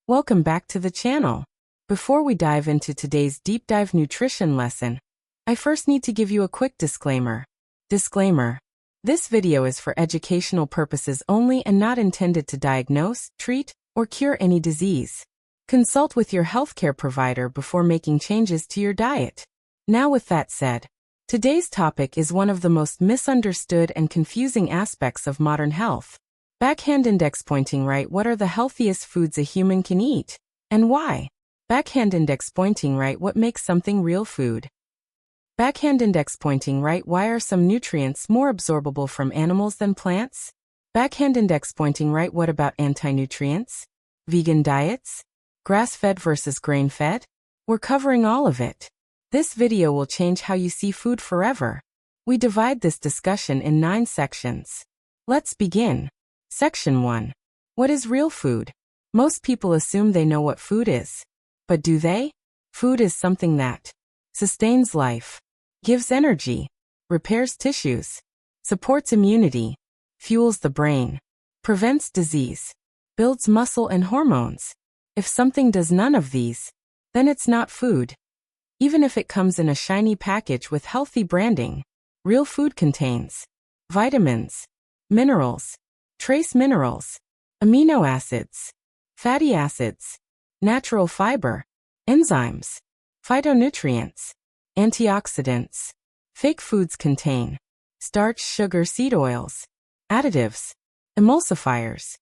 Welcome back to the channel. Before we dive into today's deep dive nutrition lesson, I first need to give you a quick disclaimer. Disclaimer: this video is for educational purposes only and not intended to diagnose, treat, or cure any disease. Consult with your healthcare provider before making changes to your diet. Now, with that said, today's topic is one of the most misunderstood and confusing aspects of modern health. Backhand index pointing right: what are the healthiest foods a human can eat, and why? Backhand index pointing right: what makes something real food? Backhand index pointing right: why are some nutrients more absorbable from animals than plants? Backhand index pointing right: what about anti-nutrients? Vegan diets? Grass-fed versus grain-fed? We're covering all of it. This video will change how you see food forever. We divide this discussion in 9 sections. Let's begin. Section 1. What is real food? Most people assume they know what food is. But do they? Food is something that sustains life, gives energy, repairs tissues, supports immunity, fuels the brain, prevents disease, builds muscle and hormones. If something does none of these, then it's not food. Even if it comes in a shiny package with healthy branding, real food contains vitamins, minerals, trace minerals, amino acids, fatty acids, natural fiber, enzymes, phytonutrients, antioxidants. Fake foods contain starch, sugar, seed oils, additives, emulsifiers,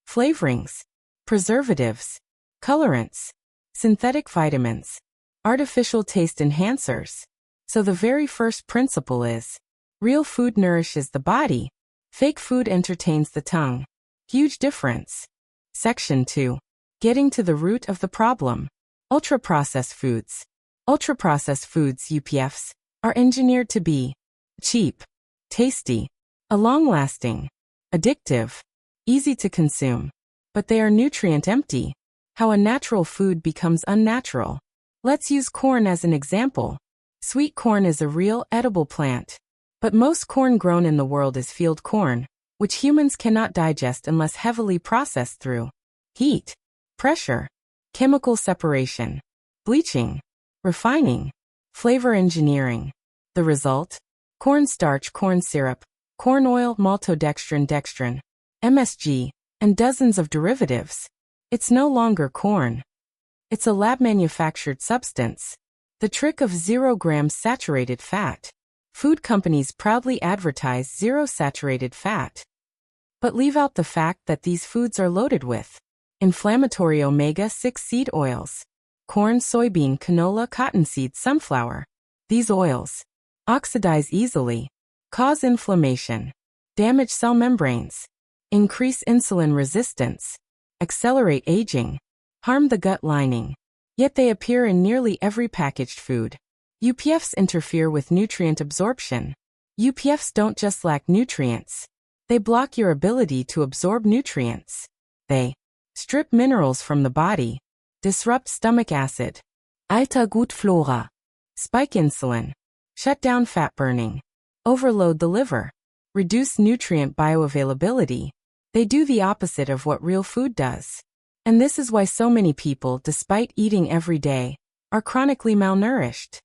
flavorings, preservatives, colorants, synthetic vitamins, artificial taste enhancers. So the very first principle is, real food nourishes the body, fake food entertains the tongue. Huge difference. Section 2. Getting to the root of the problem. Ultra-processed foods. Ultra-processed foods, UPFs, are engineered to be cheap, tasty, long-lasting, addictive, easy to consume. But they are nutrient-empty. How a natural food becomes unnatural. Let's use corn as an example. Sweet corn is a real, edible plant. But most corn grown in the world is field corn, which humans cannot digest unless heavily processed through heat, pressure, chemical separation, bleaching, refining, flavor engineering. The result? Cornstarch, corn syrup, corn oil, maltodextrin, dextrin, MSG, and dozens of derivatives. It's no longer corn. It's a lab-manufactured substance. The trick of 0 grams saturated fat. Food companies proudly advertise 0 saturated fat. But leave out the fact that these foods are loaded with inflammatory omega-6 seed oils, corn, soybean, canola, cottonseed, sunflower. These oils oxidize easily, cause inflammation, damage cell membranes, increase insulin resistance, accelerate aging, harm the gut lining. Yet they appear in nearly every packaged food. UPFs interfere with nutrient absorption. UPFs don't just lack nutrients. They block your ability to absorb nutrients. They strip minerals from the body, disrupt stomach acid, alter gut Flora, spike insulin, shut down fat burning, overload the liver, reduce nutrient bioavailability. They do the opposite of what real food does. And this is why so many people, despite eating every day, are chronically malnourished.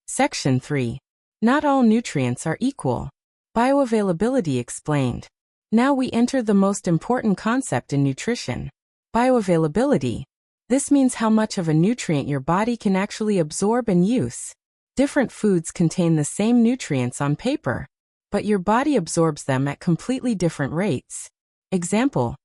Section 3. Not all nutrients are equal. Bioavailability explained. Now we enter the most important concept in nutrition. Bioavailability. This means how much of a nutrient your body can actually absorb and use. Different foods contain the same nutrients on paper, but your body absorbs them at completely different rates. Example: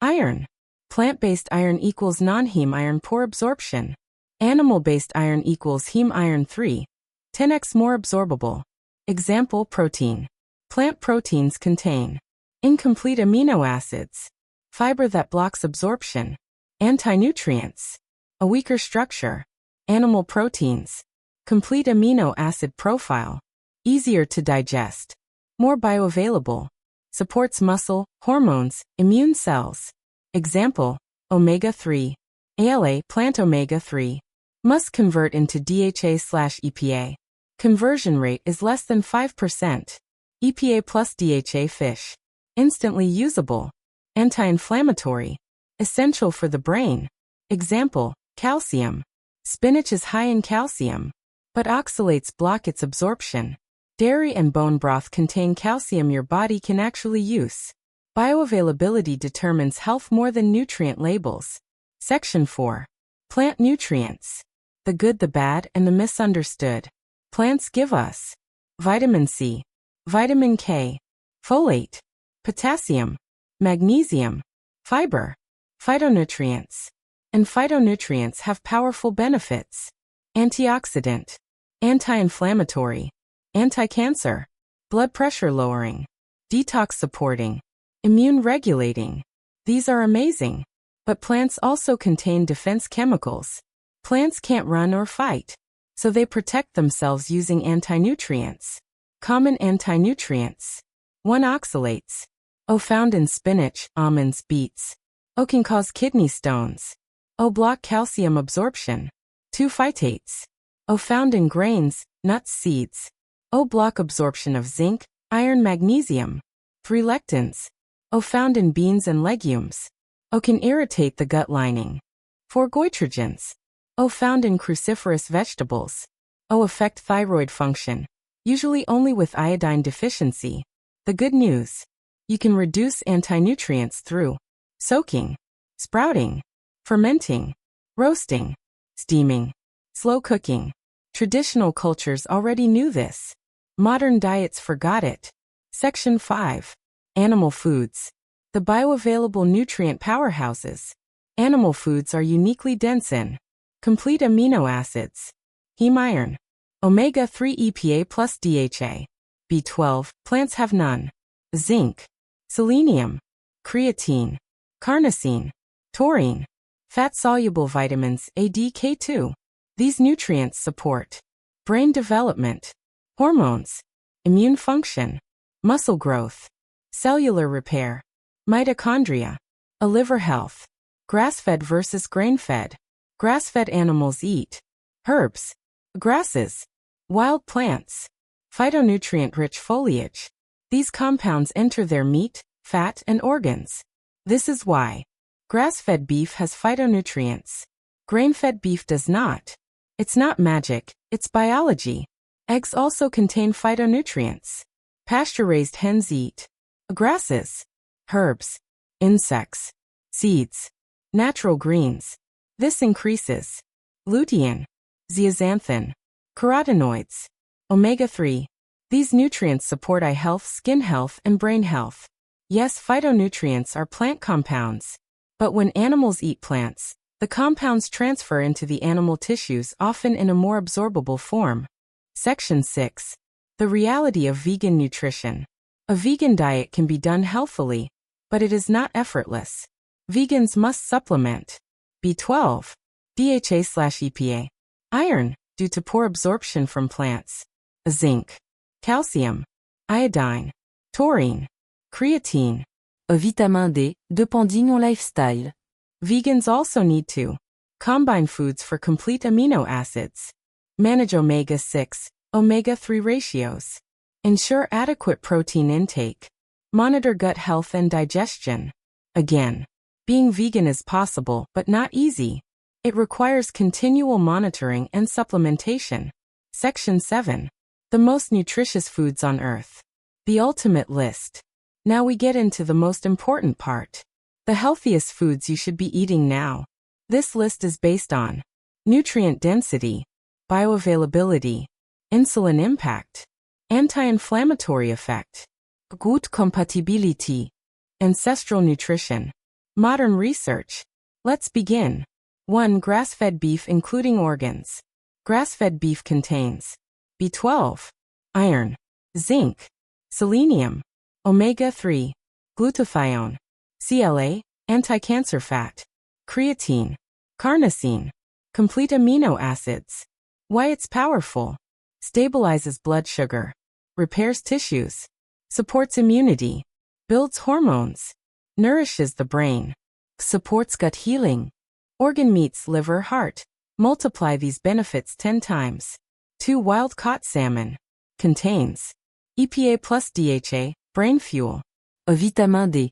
iron. Plant-based iron equals non-heme iron, poor absorption. Animal-based iron equals heme iron 3. 10x more absorbable. Example: protein. Plant proteins contain incomplete amino acids, fiber that blocks absorption, anti-nutrients, a weaker structure. Animal proteins, complete amino acid profile, easier to digest, more bioavailable, supports muscle, hormones, immune cells. Example: omega-3. ALA, plant omega-3, must convert into DHA/EPA. Conversion rate is less than 5%. EPA plus DHA fish. Instantly usable. Anti-inflammatory. Essential for the brain. Example, calcium. Spinach is high in calcium, but oxalates block its absorption. Dairy and bone broth contain calcium your body can actually use. Bioavailability determines health more than nutrient labels. Section 4. Plant nutrients. The good, the bad, and the misunderstood. Plants give us vitamin C, vitamin K, folate, potassium, magnesium, fiber, phytonutrients. And phytonutrients have powerful benefits. Antioxidant, anti-inflammatory, anti-cancer, blood pressure lowering, detox supporting, immune regulating. These are amazing. But plants also contain defense chemicals. Plants can't run or fight, so they protect themselves using anti-nutrients. Common anti-nutrients. 1. Oxalates. O found in spinach, almonds, beets. O can cause kidney stones. O block calcium absorption. 2. Phytates. O found in grains, nuts, seeds. O block absorption of zinc, iron, magnesium. 3. Lectins. O found in beans and legumes. O can irritate the gut lining. 4. Goitrogens. O found in cruciferous vegetables. O affect thyroid function, usually only with iodine deficiency. The good news: you can reduce anti-nutrients through soaking, sprouting, fermenting, roasting, steaming, slow cooking. Traditional cultures already knew this. Modern diets forgot it. Section 5. Animal foods. The bioavailable nutrient powerhouses. Animal foods are uniquely dense in complete amino acids, heme iron, omega-3 EPA plus DHA, B12, plants have none, zinc, selenium, creatine, carnosine, taurine, fat-soluble vitamins A, D, K2. These nutrients support brain development, hormones, immune function, muscle growth, cellular repair, mitochondria, a liver health. Grass-fed versus grain-fed. Grass-fed animals eat herbs, grasses, wild plants, phytonutrient-rich foliage. These compounds enter their meat, fat, and organs. This is why grass-fed beef has phytonutrients. Grain-fed beef does not. It's not magic, it's biology. Eggs also contain phytonutrients. Pasture-raised hens eat grasses, herbs, insects, seeds, natural greens. This increases lutein, zeaxanthin, carotenoids, omega-3. These nutrients support eye health, skin health, and brain health. Yes, phytonutrients are plant compounds. But when animals eat plants, the compounds transfer into the animal tissues, often in a more absorbable form. Section 6. The reality of vegan nutrition. A vegan diet can be done healthily, but it is not effortless. Vegans must supplement B12, DHA/EPA, iron, due to poor absorption from plants, zinc, calcium, iodine, taurine, creatine, Vitamin D, depending on lifestyle. Vegans also need to combine foods for complete amino acids, manage omega-6, omega-3 ratios, ensure adequate protein intake, monitor gut health and digestion. Again, being vegan is possible but not easy. It requires continual monitoring and supplementation. Section 7. The most nutritious foods on Earth. The ultimate list. Now we get into the most important part. The healthiest foods you should be eating now. This list is based on nutrient density, bioavailability, insulin impact, anti-inflammatory effect, gut compatibility, ancestral nutrition, modern research. Let's begin. 1. Grass-fed beef including organs. Grass-fed beef contains B12, iron, zinc, selenium, omega-3, glutathione, CLA, anti-cancer fat, creatine, carnosine, complete amino acids. Why it's powerful: stabilizes blood sugar, repairs tissues, supports immunity, builds hormones, nourishes the brain, supports gut healing. Organ meats, liver, heart. Multiply these benefits 10 times. 2. Wild-caught salmon. Contains EPA plus DHA, brain fuel. Vitamin D.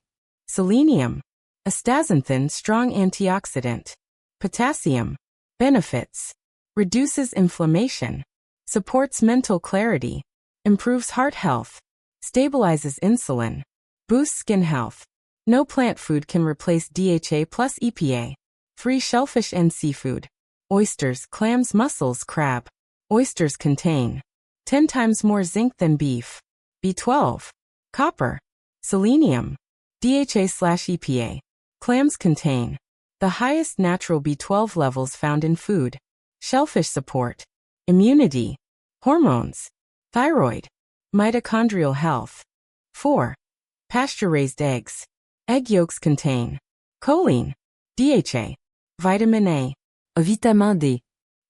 Selenium, astaxanthin, strong antioxidant. Potassium. Benefits. Reduces inflammation. Supports mental clarity. Improves heart health. Stabilizes insulin. Boosts skin health. No plant food can replace DHA plus EPA. 3 shellfish and seafood. Oysters, clams, mussels, crab. Oysters contain 10 times more zinc than beef. B12. Copper. Selenium. DHA/EPA. Clams contain the highest natural B12 levels found in food. Shellfish support immunity, hormones, thyroid, mitochondrial health. 4. Pasture-raised eggs. Egg yolks contain choline, DHA, vitamin A, vitamin D,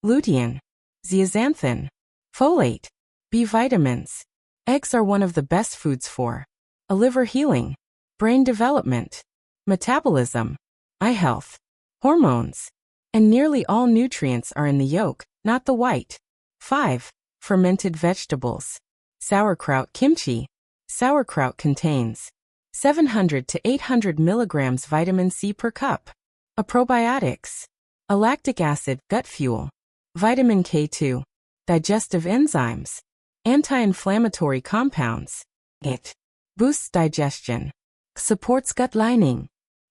lutein, zeaxanthin, folate, B vitamins. Eggs are one of the best foods for a liver healing, brain development, metabolism, eye health, hormones, and nearly all nutrients are in the yolk, not the white. 5. Fermented vegetables. Sauerkraut kimchi. Sauerkraut contains 700 to 800 milligrams vitamin C per cup. A probiotics. A lactic acid, gut fuel. Vitamin K2. Digestive enzymes. Anti-inflammatory compounds. It boosts digestion. Supports gut lining.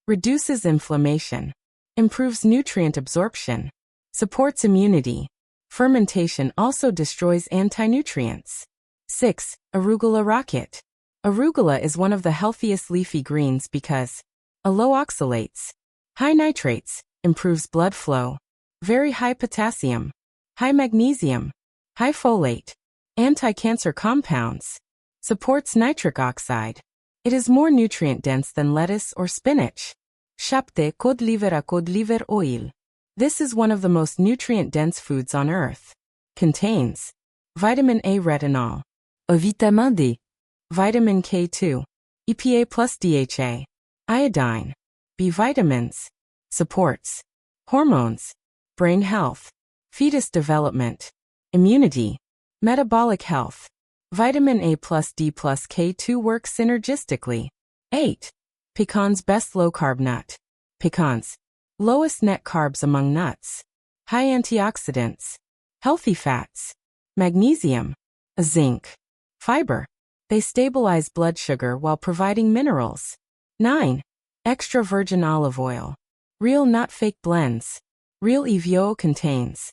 Reduces inflammation. Improves nutrient absorption. Supports immunity. Fermentation also destroys anti-nutrients. 6. Arugula rocket. Arugula is one of the healthiest leafy greens because a low oxalates, high nitrates, improves blood flow, very high potassium, high magnesium, high folate, anti-cancer compounds, supports nitric oxide. It is more nutrient-dense than lettuce or spinach. 7. Cod liver oil. This is one of the most nutrient-dense foods on earth. Contains vitamin A retinol, vitamin D, vitamin K2, EPA plus DHA, iodine, B vitamins. Supports hormones, brain health, fetus development, immunity, metabolic health. Vitamin A plus D plus K2 work synergistically. 8. Pecans best low-carb nut. Pecans. Lowest net carbs among nuts. High antioxidants. Healthy fats. Magnesium. Zinc. Fiber. They stabilize blood sugar while providing minerals. 9. Extra virgin olive oil. Real not fake blends. Real EVO contains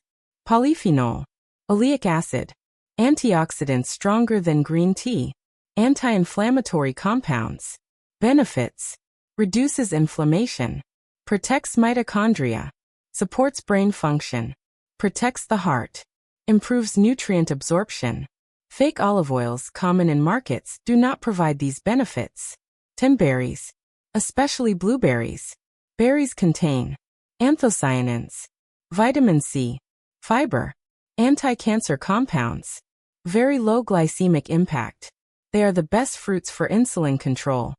polyphenol, oleic acid, antioxidants stronger than green tea, anti-inflammatory compounds. Benefits. Reduces inflammation. Protects mitochondria. Supports brain function. Protects the heart. Improves nutrient absorption. Fake olive oils common in markets do not provide these benefits. 10 berries. Especially blueberries. Berries contain anthocyanins, vitamin C, fiber, anti-cancer compounds. Very low glycemic impact. They are the best fruits for insulin control.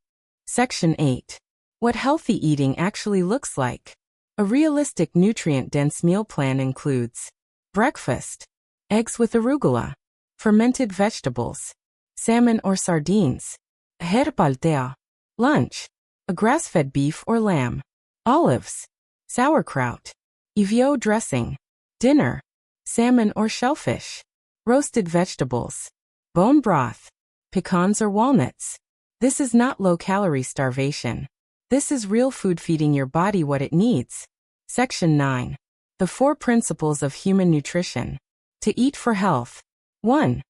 Section 8. What healthy eating actually looks like. A realistic nutrient-dense meal plan includes breakfast, eggs with arugula, fermented vegetables, salmon or sardines, herpaltea. Lunch, a grass-fed beef or lamb, olives, sauerkraut, EVO dressing. Dinner, salmon or shellfish, roasted vegetables, bone broth, pecans or walnuts. This is not low-calorie starvation. This is real food feeding your body what it needs. Section 9. The 4 principles of human nutrition. To eat for health. 1.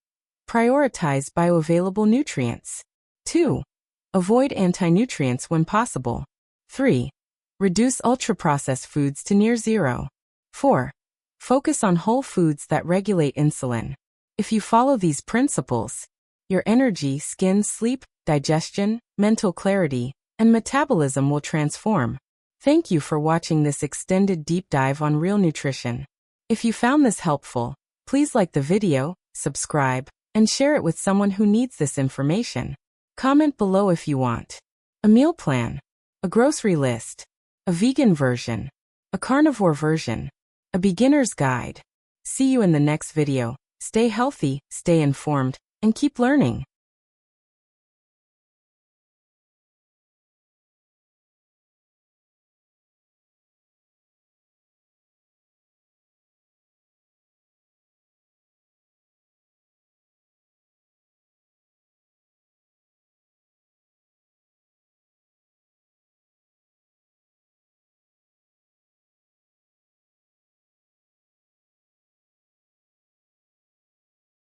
Prioritize bioavailable nutrients. 2. Avoid anti-nutrients when possible. 3. Reduce ultra-processed foods to near zero. 4. Focus on whole foods that regulate insulin. If you follow these principles, your energy, skin, sleep, digestion, mental clarity, and metabolism will transform. Thank you for watching this extended deep dive on real nutrition. If you found this helpful, please like the video, subscribe, and share it with someone who needs this information. Comment below if you want a meal plan, a grocery list, a vegan version, a carnivore version, a beginner's guide. See you in the next video. Stay healthy, stay informed, and keep learning.